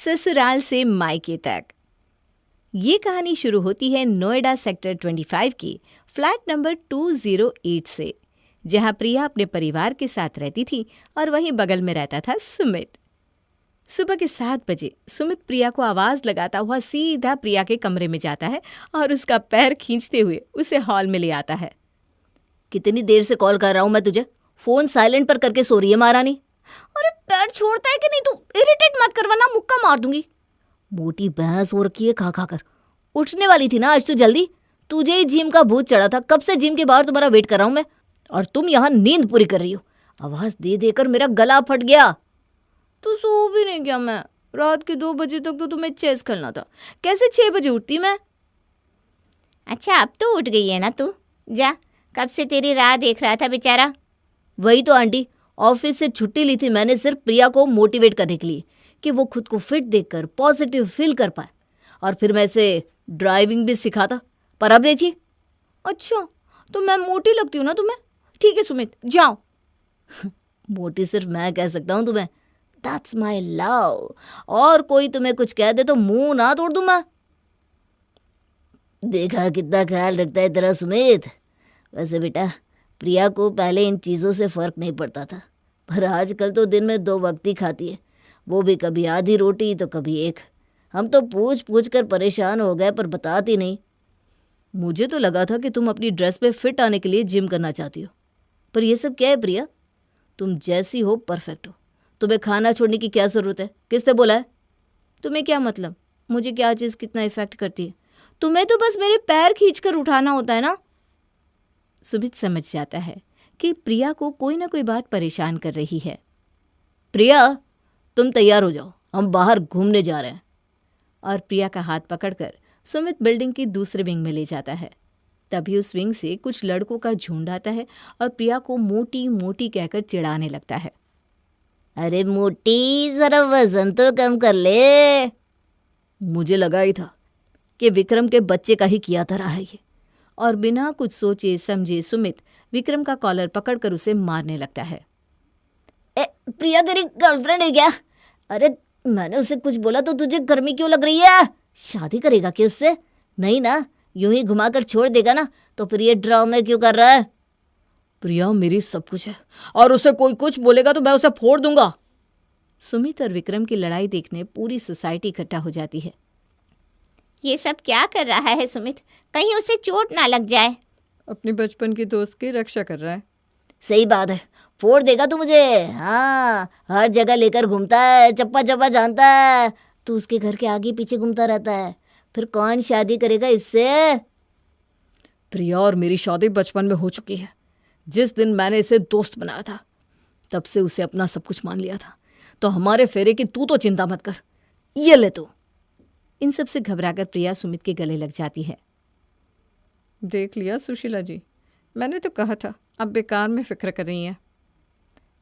ससुराल से मायके तक। ये कहानी शुरू होती है नोएडा सेक्टर 25 की फ्लैट नंबर 208 से, जहां प्रिया अपने परिवार के साथ रहती थी और वहीं बगल में रहता था सुमित। सुबह के 7 बजे सुमित प्रिया को आवाज लगाता हुआ सीधा प्रिया के कमरे में जाता है और उसका पैर खींचते हुए उसे हॉल में ले आता है। कितनी देर से कॉल कर रहा हूं मैं तुझे, फोन साइलेंट पर करके सो रही है महारानी। अरे पैर छोड़ता है कि नहीं तू, इरिटेट मत कर वरना मुक्का मार दूंगी। मोटी भैंस हो रखी है खा खा कर। उठने वाली थी ना आज तू जल्दी, तुझे ही जिम का भूत चढ़ा था। कब से जिम के बाहर तुम्हारा वेट कर रहा हूं मैं, और तुम यहाँ नींद पूरी कर रही हो। आवाज दे देकर मेरा गला फट गया। तो सो भी नहीं गया मैं, रात के 2 बजे तक तो तुम्हें चेस खेलना था। कैसे 6 बजे उठती मैं? अच्छा अब तो उठ गई है ना तू, जा, कब से तेरी राह देख रहा था बेचारा। वही तो आंटी, ऑफिस से छुट्टी ली थी मैंने सिर्फ प्रिया को मोटिवेट करने के लिए कि वो खुद को फिट देखकर पॉजिटिव फील कर पाए, और फिर मैं इसे ड्राइविंग भी सिखाता। पर अब देखिए। अच्छा तो मैं मोटी लगती हूँ ना तुम्हें? ठीक है सुमित, जाओ। मोटी सिर्फ मैं कह सकता हूँ तुम्हें, दैट्स माई लव। और कोई तुम्हें कुछ कह दे तो मुंह ना तोड़ दूं मैं। देखा कितना ख्याल रखता है तेरा सुमित। वैसे बेटा, प्रिया को पहले इन चीज़ों से फ़र्क नहीं पड़ता था, पर आजकल तो दिन में 2 वक्त ही खाती है, वो भी कभी आधी रोटी तो कभी एक। हम तो पूछ पूछ कर परेशान हो गए, पर बताती नहीं। मुझे तो लगा था कि तुम अपनी ड्रेस पे फिट आने के लिए जिम करना चाहती हो, पर यह सब क्या है प्रिया? तुम जैसी हो परफेक्ट हो, तुम्हें खाना छोड़ने की क्या ज़रूरत है? किसने बोला है? तुम्हें क्या मतलब मुझे क्या चीज़ कितना इफेक्ट करती है? तुम्हें तो बस मेरे पैर खींचकर उठाना होता है ना। सुमित समझ जाता है कि प्रिया को कोई ना कोई बात परेशान कर रही है। प्रिया, तुम तैयार हो जाओ, हम बाहर घूमने जा रहे हैं। और प्रिया का हाथ पकड़कर सुमित बिल्डिंग की दूसरे विंग में ले जाता है। तभी उस विंग से कुछ लड़कों का झुंड आता है और प्रिया को मोटी मोटी कहकर चिढ़ाने लगता है। अरे मोटी, जरा वजन तो कम कर ले। मुझे लगा ही था कि विक्रम के बच्चे का ही किया था रहा है ये। और बिना कुछ सोचे समझे सुमित विक्रम का कॉलर पकड़कर उसे मारने लगता है। प्रिया तेरी गर्लफ्रेंड है क्या? अरे मैंने उसे कुछ बोला तो तुझे गर्मी क्यों लग रही है? शादी करेगा क्या उससे? नहीं ना, यूं ही घुमाकर छोड़ देगा ना, तो फिर ये ड्रामे क्यों कर रहा है? प्रिया मेरी सब कुछ है, और उसे कोई कुछ बोलेगा तो मैं उसे फोड़ दूंगा। सुमित और विक्रम की लड़ाई देखने पूरी सोसाइटी इकट्ठा हो जाती है। ये सब क्या कर रहा है सुमित, कहीं उसे चोट ना लग जाए। अपनी बचपन की दोस्त की रक्षा कर रहा है। सही बात है, फोड़ देगा तू मुझे। हाँ, हर जगह लेकर घूमता है, चप्पा चप्पा जानता है। तू उसके घर के आगे पीछे घूमता रहता है, फिर कौन शादी करेगा इससे? प्रिया और मेरी शादी बचपन में हो चुकी है। जिस दिन मैंने इसे दोस्त बनाया था तब से उसे अपना सब कुछ मान लिया था, तो हमारे फेरे की तू तो चिंता मत कर। ये ले तू। इन सब से घबराकर प्रिया सुमित के गले लग जाती है। देख लिया सुशीला जी, मैंने तो कहा था, अब बेकार में फिक्र कर रही हैं।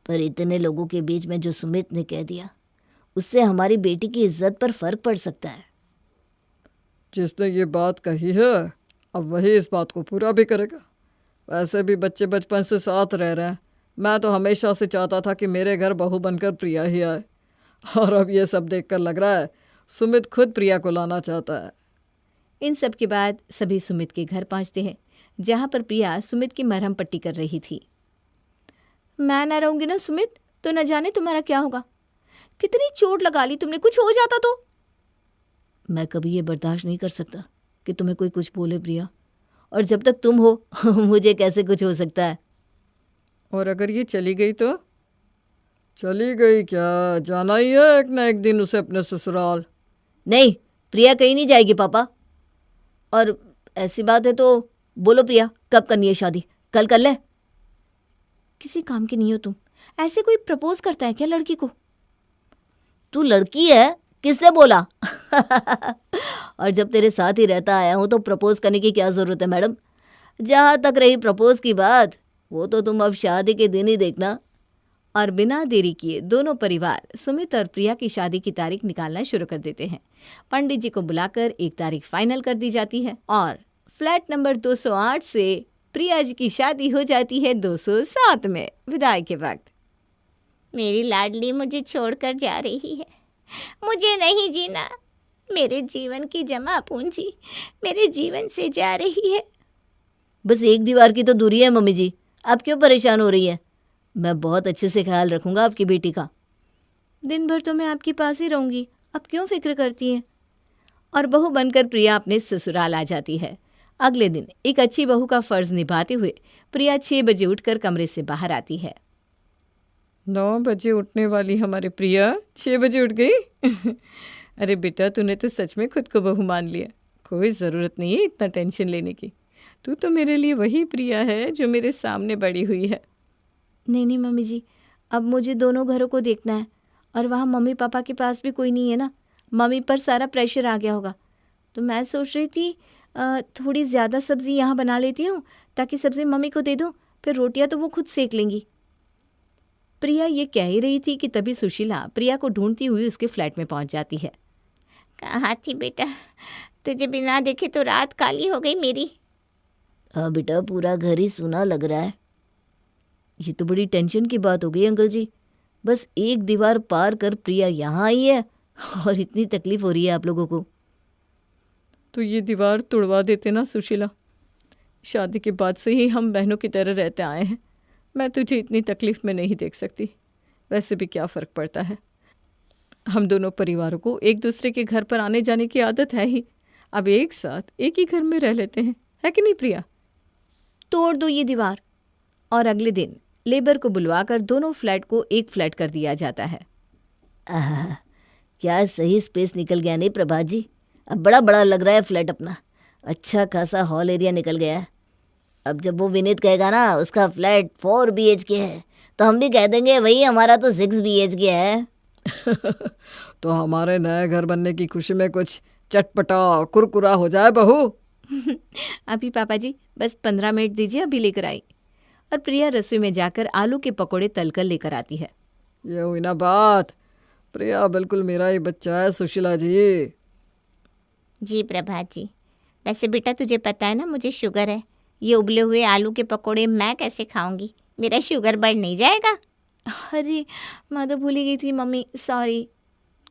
पर इतने लोगों के बीच में जो सुमित ने कह दिया, उससे हमारी बेटी की इज्जत पर फर्क पड़ सकता है। जिसने ये बात कही है अब वही इस बात को पूरा भी करेगा। वैसे भी बच्चे बचपन से साथ रह रहे हैं। मैं तो हमेशा से चाहता था कि मेरे घर बहू बनकर प्रिया ही आए, और अब ये सब देखकर लग रहा है सुमित खुद प्रिया को लाना चाहता है। इन सब के बाद सभी सुमित के घर पहुंचते हैं, जहां पर प्रिया सुमित की मरहम पट्टी कर रही थी। मैं ना रहूंगी ना सुमित, तो न जाने तुम्हारा क्या होगा। कितनी चोट लगा ली तुमने, कुछ हो जाता तो। मैं कभी ये बर्दाश्त नहीं कर सकता कि तुम्हें कोई कुछ बोले प्रिया, और जब तक तुम हो मुझे कैसे कुछ हो सकता है? और अगर ये चली गई तो? चली गई क्या, जाना ही है एक ना एक दिन उसे अपने ससुराल। नहीं, प्रिया कहीं नहीं जाएगी पापा। और ऐसी बात है तो बोलो प्रिया, कब करनी है शादी? कल कर ले। किसी काम की नहीं हो तुम। ऐसे कोई प्रपोज करता है क्या लड़की को? तू लड़की है, किसने बोला? और जब तेरे साथ ही रहता आया हूं तो प्रपोज करने की क्या जरूरत है मैडम? जहां तक रही प्रपोज की बात, वो तो तुम अब शादी के दिन ही देखना। और बिना देरी किए दोनों परिवार सुमित और प्रिया की शादी की तारीख निकालना शुरू कर देते हैं। पंडित जी को बुलाकर एक तारीख फाइनल कर दी जाती है और फ्लैट नंबर 208 से प्रिया जी की शादी हो जाती है 207 में। विदाई के वक्त मेरी लाडली मुझे छोड़कर जा रही है, मुझे नहीं जीना। मेरे जीवन की जमा पूंजी मेरे जीवन से जा रही है। बस एक दीवार की तो दूरी है मम्मी जी, आप क्यों परेशान हो रही है? मैं बहुत अच्छे से ख्याल रखूंगा आपकी बेटी का। दिन भर तो मैं आपके पास ही रहूंगी, आप क्यों फिक्र करती हैं? और बहू बनकर प्रिया अपने ससुराल आ जाती है। अगले दिन एक अच्छी बहू का फर्ज निभाते हुए प्रिया 6 बजे उठकर कमरे से बाहर आती है। 9 बजे उठने वाली हमारी प्रिया 6 बजे उठ गई। अरे बेटा, तूने तो सच में खुद को बहू मान लिया। कोई ज़रूरत नहीं है इतना टेंशन लेने की। तू तो मेरे लिए वही प्रिया है जो मेरे सामने बड़ी हुई है। नहीं मम्मी जी, अब मुझे दोनों घरों को देखना है और वहाँ मम्मी पापा के पास भी कोई नहीं है ना। मम्मी पर सारा प्रेशर आ गया होगा। तो मैं सोच रही थी थोड़ी ज़्यादा सब्ज़ी यहाँ बना लेती हूँ ताकि सब्ज़ी मम्मी को दे दूँ, फिर रोटियाँ तो वो खुद सेक लेंगी। प्रिया ये कह ही रही थी कि तभी सुशीला प्रिया को ढूंढती हुई उसके फ्लैट में पहुँच जाती है। कहाँ थी बेटा? तुझे बिना देखे तो रात काली हो गई मेरी। हाँ बेटा, पूरा घर ही सूना लग रहा है। ये तो बड़ी टेंशन की बात हो गई अंकल जी। बस एक दीवार पार कर प्रिया यहाँ आई है और इतनी तकलीफ हो रही है आप लोगों को। तो ये दीवार तोड़वा देते ना सुशीला। शादी के बाद से ही हम बहनों की तरह रहते आए हैं। मैं तुझे इतनी तकलीफ में नहीं देख सकती। वैसे भी क्या फ़र्क पड़ता है, हम दोनों परिवारों को एक दूसरे के घर पर आने जाने की आदत है ही। अब एक साथ एक ही घर में रह लेते हैं, है कि नहीं प्रिया? तोड़ दो ये दीवार। और अगले दिन लेबर को बुलवाकर दोनों फ्लैट को एक फ्लैट कर दिया जाता है। आहा, क्या सही स्पेस निकल गया नहीं प्रभात जी। अब बड़ा बड़ा लग रहा है फ्लैट अपना। अच्छा खासा हॉल एरिया निकल गया है। अब जब वो विनीत कहेगा ना उसका फ्लैट 4 BHK है, तो हम भी कह देंगे वही हमारा तो 6 BHK है। तो हमारे नए घर बनने की खुशी में कुछ चटपटा कुरकुरा हो जाए बहू। अभी पापा जी बस 15 मिनट दीजिए, अभी लेकर आई। और प्रिया रसोई में जाकर आलू के पकोड़े तलकर लेकर आती है। ये हुई ना बात। प्रिया बिल्कुल मेरा ही बच्चा है सुशीला जी। जी प्रभात जी। वैसे बेटा तुझे पता है ना मुझे शुगर है। ये उबले हुए आलू के पकोड़े मैं कैसे खाऊंगी? मेरा शुगर बढ़ नहीं जाएगा? अरे मैं तो भूल ही गई थी मम्मी, सॉरी।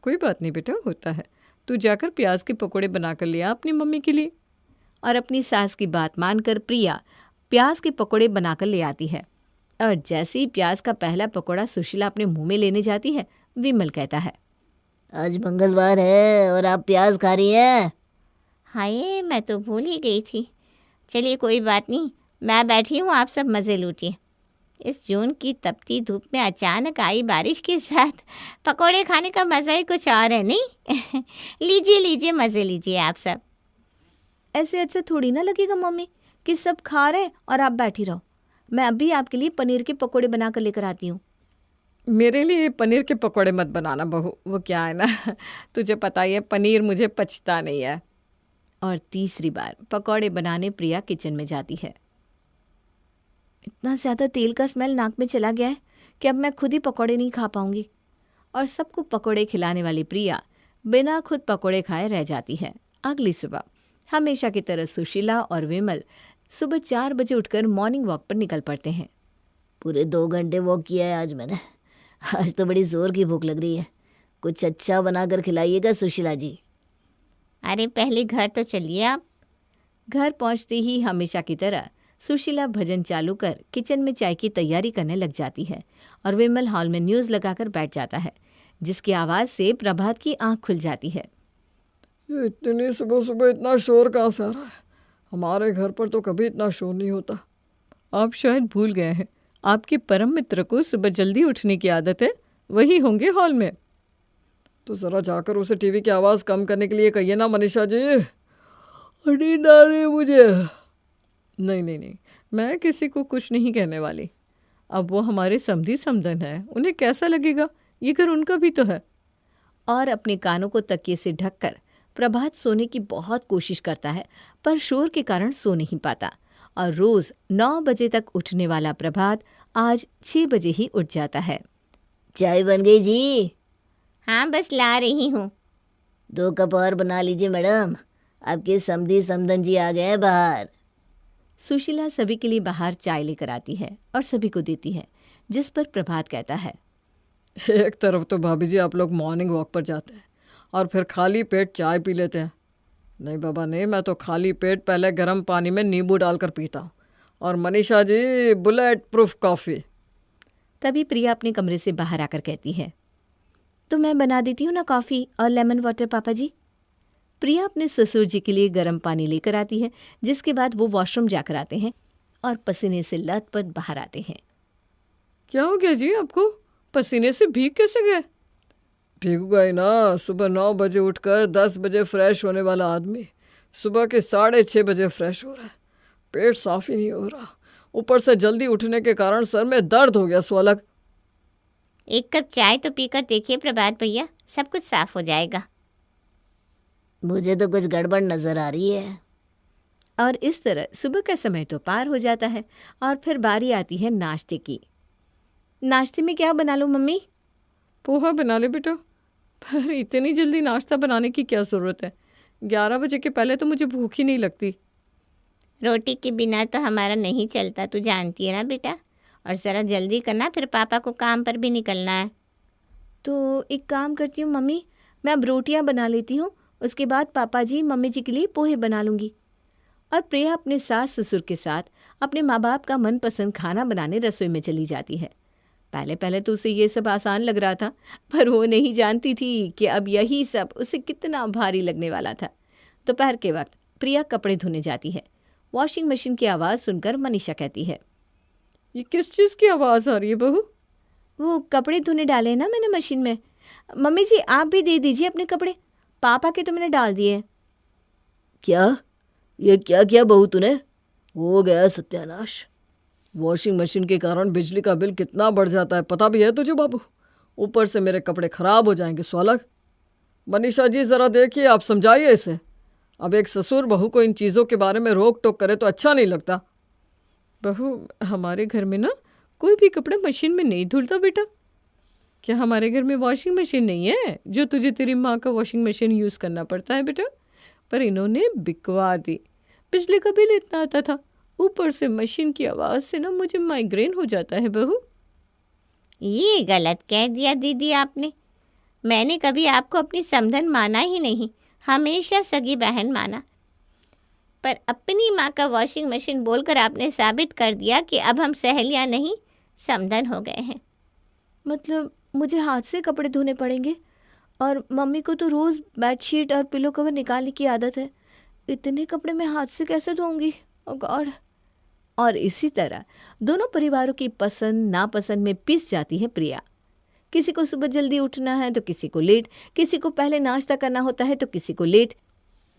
कोई बात नहीं बेटा, होता है। तू जाकर प्याज के पकोड़े बना कर लिया अपनी मम्मी के लिए। और अपनी सास की बात मानकर प्रिया प्याज के पकोड़े बनाकर ले आती है। और जैसे ही प्याज का पहला पकोड़ा सुशीला अपने मुंह में लेने जाती है, विमल कहता है, आज मंगलवार है और आप प्याज खा रही हैं? हाय, मैं तो भूल ही गई थी। चलिए कोई बात नहीं, मैं बैठी हूँ, आप सब मज़े लूटिए। इस जून की तपती धूप में अचानक आई बारिश के साथ पकोड़े खाने का मज़ा ही कुछ और है नहीं? लीजिए लीजिए, मज़े लीजिए आप सब। ऐसे अच्छा थोड़ी ना लगेगा मम्मी कि सब खा रहे हैं और आप बैठी रहो। मैं अभी आपके लिए पनीर के पकोड़े बना कर लेकर आती हूँ। मेरे लिए पनीर के पकोड़े मत बनाना बहू। वो क्या है ना, तुझे पता ही है पनीर मुझे पचता नहीं है। और तीसरी बार पकौड़े बनाने प्रिया किचन में जाती है। इतना ज़्यादा तेल का स्मेल नाक में चला गया है कि अब मैं खुद ही पकौड़े नहीं खा पाऊंगी। और सबको पकौड़े खिलाने वाली प्रिया बिना खुद पकौड़े खाए रह जाती है। अगली सुबह हमेशा की तरह सुशीला और विमल सुबह 4 बजे उठकर मॉर्निंग वॉक पर निकल पड़ते हैं। पूरे 2 घंटे वॉक किया है आज मैंने। आज तो बड़ी जोर की भूख लग रही है। कुछ अच्छा बनाकर खिलाइएगा सुशीला जी। अरे पहले घर तो चलिए आप। घर पहुंचते ही हमेशा की तरह सुशीला भजन चालू कर किचन में चाय की तैयारी करने लग जाती है और विमल हॉल में न्यूज़ लगाकर बैठ जाता है, जिसकी आवाज़ से प्रभात की आंख खुल जाती है। ये इतनी सुबह सुबह इतना शोर कहाँ से आ रहा है? हमारे घर पर तो कभी इतना शोर नहीं होता। आप शायद भूल गए हैं, आपके परम मित्र को सुबह जल्दी उठने की आदत है। वही होंगे हॉल में। तो ज़रा जाकर उसे टीवी की आवाज़ कम करने के लिए कहिए ना मनीषा जी। नींद आ रही है मुझे। नहीं नहीं नहीं, मैं किसी को कुछ नहीं कहने वाली। अब वो हमारे समधी समधन है, उन्हें कैसा लगेगा? ये घर उनका भी तो है। और अपने कानों को तकिए से ढककर प्रभात सोने की बहुत कोशिश करता है, पर शोर के कारण सो नहीं पाता। और रोज़ 9 बजे तक उठने वाला प्रभात आज 6 बजे ही उठ जाता है। चाय बन गई जी? हाँ बस ला रही हूँ। 2 कप और बना लीजिए मैडम, आपके समधी समधन जी आ गए हैं बाहर। सुशीला सभी के लिए बाहर चाय लेकर आती है और सभी को देती है, जिस पर प्रभात कहता है, एक तरफ तो भाभी जी आप लोग मॉर्निंग वॉक पर जाते हैं और फिर खाली पेट चाय पी लेते हैं। नहीं बाबा नहीं, मैं तो खाली पेट पहले गर्म पानी में नींबू डालकर पीता हूँ। और Manisha ji bullet proof coffee. तभी प्रिया अपने कमरे से बाहर आकर कहती है, तो मैं बना देती हूँ ना कॉफ़ी और लेमन वाटर पापा जी। प्रिया अपने ससुर जी के लिए गर्म पानी लेकर आती है, जिसके बाद वो वॉशरूम जाकर आते हैं और पसीने से लथपथ बाहर आते हैं। क्या हो गया जी आपको? पसीने से भीग कैसे गए? भीगूंगा ही ना। सुबह 9 बजे उठकर 10 बजे फ्रेश होने वाला आदमी सुबह के 6:30 बजे फ्रेश हो रहा है। पेट साफ ही नहीं हो रहा, ऊपर से जल्दी उठने के कारण सर में दर्द हो गया सो अलग। एक कप चाय तो पीकर देखिए प्रभात भैया, सब कुछ साफ हो जाएगा। मुझे तो कुछ गड़बड़ नजर आ रही है। और इस तरह सुबह का समय तो पार हो जाता है और फिर बारी आती है नाश्ते की। नाश्ते में क्या बना लूं मम्मी? पोहा बना ले बेटा। पर इतनी जल्दी नाश्ता बनाने की क्या ज़रूरत है? 11 बजे के पहले तो मुझे भूख ही नहीं लगती। रोटी के बिना तो हमारा नहीं चलता, तू जानती है ना बेटा। और ज़रा जल्दी करना, फिर पापा को काम पर भी निकलना है। तो एक काम करती हूँ मम्मी, मैं अब रोटियाँ बना लेती हूँ, उसके बाद पापा जी मम्मी जी के लिए पोहे बना लूँगी। और प्रिया अपने सास ससुर के साथ अपने माँ बाप का मनपसंद खाना बनाने रसोई में चली जाती है। पहले पहले तो उसे ये सब आसान लग रहा था, पर वो नहीं जानती थी कि अब यही सब उसे कितना भारी लगने वाला था। दोपहर के वक्त प्रिया कपड़े धोने जाती है। वॉशिंग मशीन की आवाज़ सुनकर मनीषा कहती है, ये किस चीज़ की आवाज़ आ रही है बहू? वो कपड़े धोने डाले ना मैंने मशीन में। मम्मी जी आप भी दे दीजिए अपने कपड़े, पापा के तो मैंने डाल दिए। क्या? ये क्या किया बहू तूने? हो गया सत्यानाश। वॉशिंग मशीन के कारण बिजली का बिल कितना बढ़ जाता है पता भी है तुझे बाबू? ऊपर से मेरे कपड़े खराब हो जाएंगे सो अलग। मनीषा जी ज़रा देखिए, आप समझाइए इसे। अब एक ससुर बहू को इन चीज़ों के बारे में रोक टोक करे तो अच्छा नहीं लगता। बहू हमारे घर में ना कोई भी कपड़े मशीन में नहीं धुलता बेटा। क्या हमारे घर में वॉशिंग मशीन नहीं है जो तुझे तेरी माँ का वॉशिंग मशीन यूज़ करना पड़ता है बेटा? पर इन्होंने बिकवा दी। बिजली का बिल इतना आता था, ऊपर से मशीन की आवाज़ से ना मुझे माइग्रेन हो जाता है बहू। ये गलत कह दिया दीदी आपने। मैंने कभी आपको अपनी समधन माना ही नहीं, हमेशा सगी बहन माना। पर अपनी माँ का वॉशिंग मशीन बोलकर आपने साबित कर दिया कि अब हम सहेलियाँ नहीं समधन हो गए हैं। मतलब मुझे हाथ से कपड़े धोने पड़ेंगे? और मम्मी को तो रोज़ बेडशीट और पिलो कवर निकालने की आदत है, इतने कपड़े मैं हाथ से कैसे धोऊंगी? ओह गॉड। और इसी तरह दोनों परिवारों की पसंद नापसंद में पिस जाती है प्रिया। किसी को सुबह जल्दी उठना है तो किसी को लेट, किसी को पहले नाश्ता करना होता है तो किसी को लेट,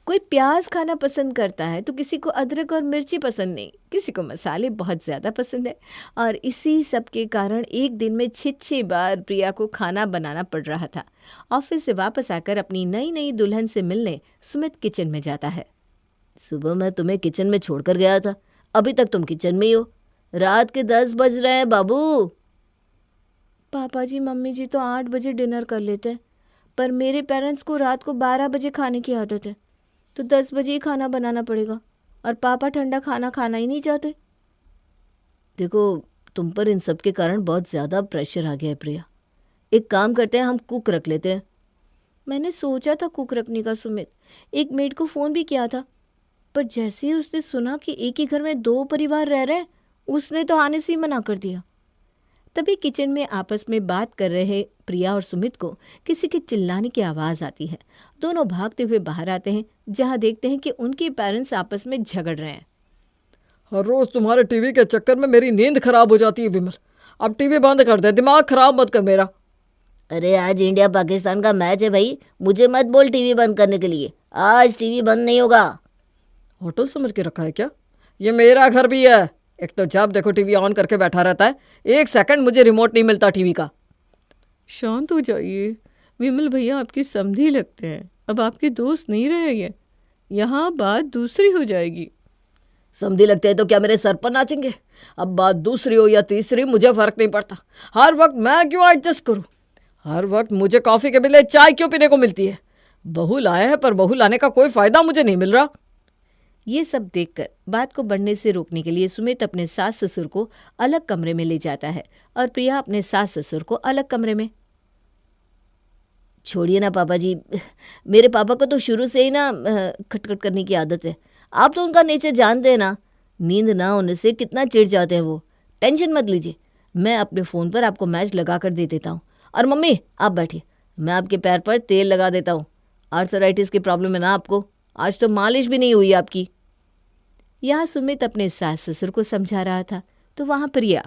कोई प्याज खाना पसंद करता है तो किसी को अदरक और मिर्ची पसंद नहीं, किसी को मसाले बहुत ज़्यादा पसंद है। और इसी सब के कारण एक दिन में 6 बार प्रिया को खाना बनाना पड़ रहा था। ऑफिस से वापस आकर अपनी नई नई दुल्हन से मिलने सुमित किचन में जाता है। सुबह मैं तुम्हें किचन में छोड़कर गया था, अभी तक तुम किचन में ही हो। रात के 10 बज रहे हैं बाबू। पापा जी मम्मी जी तो 8 बजे डिनर कर लेते हैं, पर मेरे पेरेंट्स को रात को 12 बजे खाने की आदत है, तो 10 बजे ही खाना बनाना पड़ेगा। और पापा ठंडा खाना खाना ही नहीं चाहते। देखो तुम पर इन सब के कारण बहुत ज़्यादा प्रेशर आ गया है प्रिया। एक काम करते हैं, हम कुक रख लेते हैं। मैंने सोचा था कुक रखने का सुमित, एक मेड को फ़ोन भी किया था, पर जैसे ही उसने सुना कि एक ही घर में 2 परिवार रह रहे हैं, उसने तो आने से ही मना कर दिया। तभी किचन में आपस में बात कर रहे प्रिया और सुमित को किसी के चिल्लाने की आवाज़ आती है। दोनों भागते हुए बाहर आते हैं, जहां देखते हैं कि उनके पेरेंट्स आपस में झगड़ रहे हैं। हर रोज़ तुम्हारे टीवी के चक्कर में मेरी नींद खराब हो जाती है विमल। अब टीवी बंद कर दे, दिमाग खराब मत कर मेरा। अरे आज इंडिया पाकिस्तान का मैच है भाई, मुझे मत बोल टीवी बंद करने के लिए। आज टीवी बंद नहीं होगा। होटल समझ के रखा है क्या? ये मेरा घर भी है। एक तो जब देखो टीवी ऑन करके बैठा रहता है, 1 सेकंड मुझे रिमोट नहीं मिलता टीवी का। शांत हो जाइए विमल भैया, आपकी समधी लगते हैं, अब आपके दोस्त नहीं रहे ये। यहाँ बात दूसरी हो जाएगी। समधी लगते हैं तो क्या मेरे सर पर नाचेंगे? अब बात दूसरी हो या तीसरी मुझे फर्क नहीं पड़ता। हर वक्त मैं क्यों एडजस्ट करूं? हर वक्त मुझे कॉफ़ी के बदले चाय क्यों पीने को मिलती है? बहू लाए हैं पर बहू लाने का कोई फ़ायदा मुझे नहीं मिल रहा। ये सब देखकर बात को बढ़ने से रोकने के लिए सुमित अपने सास ससुर को अलग कमरे में ले जाता है और प्रिया अपने सास ससुर को अलग कमरे में। छोड़िए ना पापा जी, मेरे पापा को तो शुरू से ही ना खटखट करने की आदत है। आप तो उनका नेचर जानते हैं ना, नींद ना होने से कितना चिढ़ जाते हैं वो। टेंशन मत लीजिए, मैं अपने फ़ोन पर आपको मैच लगा कर दे देता हूँ। और मम्मी आप बैठिए, मैं आपके पैर पर तेल लगा देता हूँ। आर्थराइटिस की प्रॉब्लम है ना आपको, आज तो मालिश भी नहीं हुई आपकी। यहाँ सुमित अपने सास ससुर को समझा रहा था तो वहाँ प्रिया,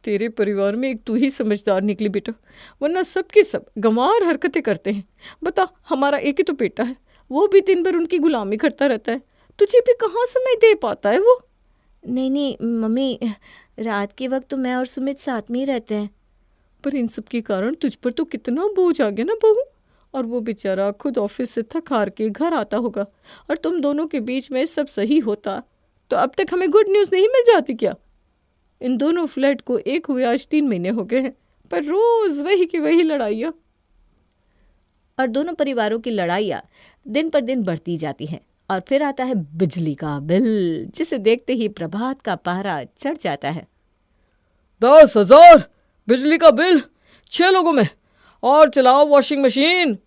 तेरे परिवार में एक तू ही समझदार निकली बेटा, वरना सबके सब गंवार हरकतें करते हैं। बता, हमारा एक ही तो बेटा है, वो भी दिन भर उनकी गुलामी करता रहता है, तुझे भी कहाँ समय दे पाता है वो। नहीं मम्मी, रात के वक्त तो मैं और सुमित साथ में ही रहते हैं। पर इन सब के कारण तुझ पर तो कितना बोझ आ गया ना बहू। और वो बेचारा खुद ऑफिस से थक हार के घर आता होगा, और तुम दोनों के बीच में सब सही होता तो अब तक हमें गुड न्यूज़ नहीं मिल जाती क्या। इन दोनों फ्लैट को एक हुए आज 3 महीने हो गए हैं, पर रोज वही की वही लड़ाइयाँ। और दोनों परिवारों की लड़ाइयाँ दिन पर दिन बढ़ती जाती हैं। और फिर आता है बिजली का बिल, जिसे देखते ही प्रभात का पहरा चढ़ जाता है। 10,000 बिजली का बिल 6 लोगों में, और चलाओ वॉशिंग मशीन।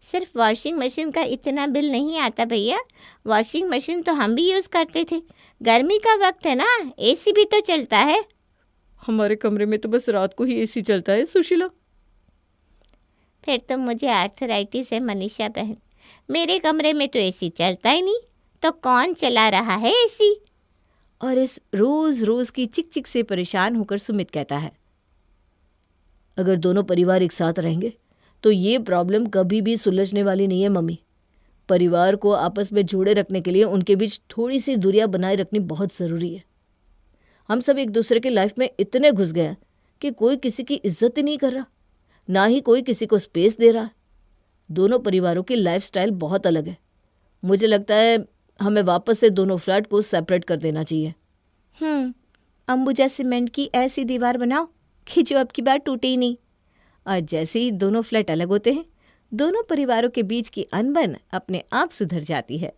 सिर्फ वॉशिंग मशीन का इतना बिल नहीं आता भैया, वॉशिंग मशीन तो हम भी यूज़ करते थे। गर्मी का वक्त है ना, एसी भी तो चलता है। हमारे कमरे में तो बस रात को ही एसी चलता है सुशीला। फिर तो मुझे आर्थराइटिस है मनीषा बहन, मेरे कमरे में तो एसी चलता ही नहीं, तो कौन चला रहा है एसी। और इस रोज रोज की चिक चिक से परेशान होकर सुमित कहता है, अगर दोनों परिवार एक साथ रहेंगे तो ये प्रॉब्लम कभी भी सुलझने वाली नहीं है मम्मी। परिवार को आपस में जोड़े रखने के लिए उनके बीच थोड़ी सी दूरियां बनाए रखनी बहुत ज़रूरी है। हम सब एक दूसरे की लाइफ में इतने घुस गए हैं कि कोई किसी की इज्जत ही नहीं कर रहा, ना ही कोई किसी को स्पेस दे रहा। दोनों परिवारों की लाइफस्टाइल बहुत अलग है। मुझे लगता है हमें वापस से दोनों फ्लैट को सेपरेट कर देना चाहिए। अंबुजा सीमेंट की ऐसी दीवार बनाओ कि जो अब की बार टूटे ही नहीं। और जैसे ही दोनों फ्लैट अलग होते हैं, दोनों परिवारों के बीच की अनबन अपने आप सुधर जाती है।